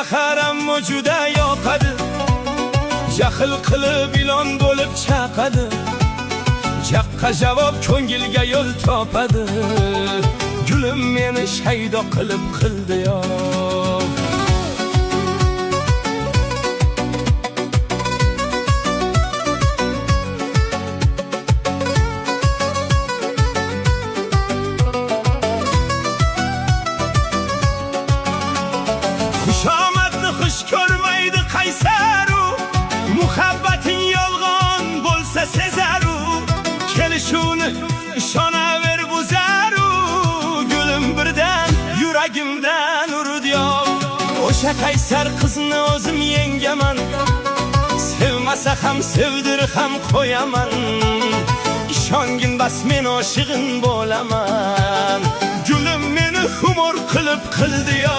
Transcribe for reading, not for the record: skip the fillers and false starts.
zaharam juda yoqadi, jahl qilib ilon bo'lib chaqadi. Jaqqa javob ko'ngilga yo'l topadi. Gulim meni shaydo qilib qildi yo. Xushomadni xush ko'rmaydi qaysaru, muhabbating yolg'on bo'lsa sezaru, kelishuvni ishonaver buzaru. Gulim birdan yuragimdan urdi yo. O'sha qaysar qizni o'zim yengaman, sevmasa ham sevdir ham qo'yaman. Ishongin bas men oshig'in bo'laman. Gulim meni xumor qilib qildi yo.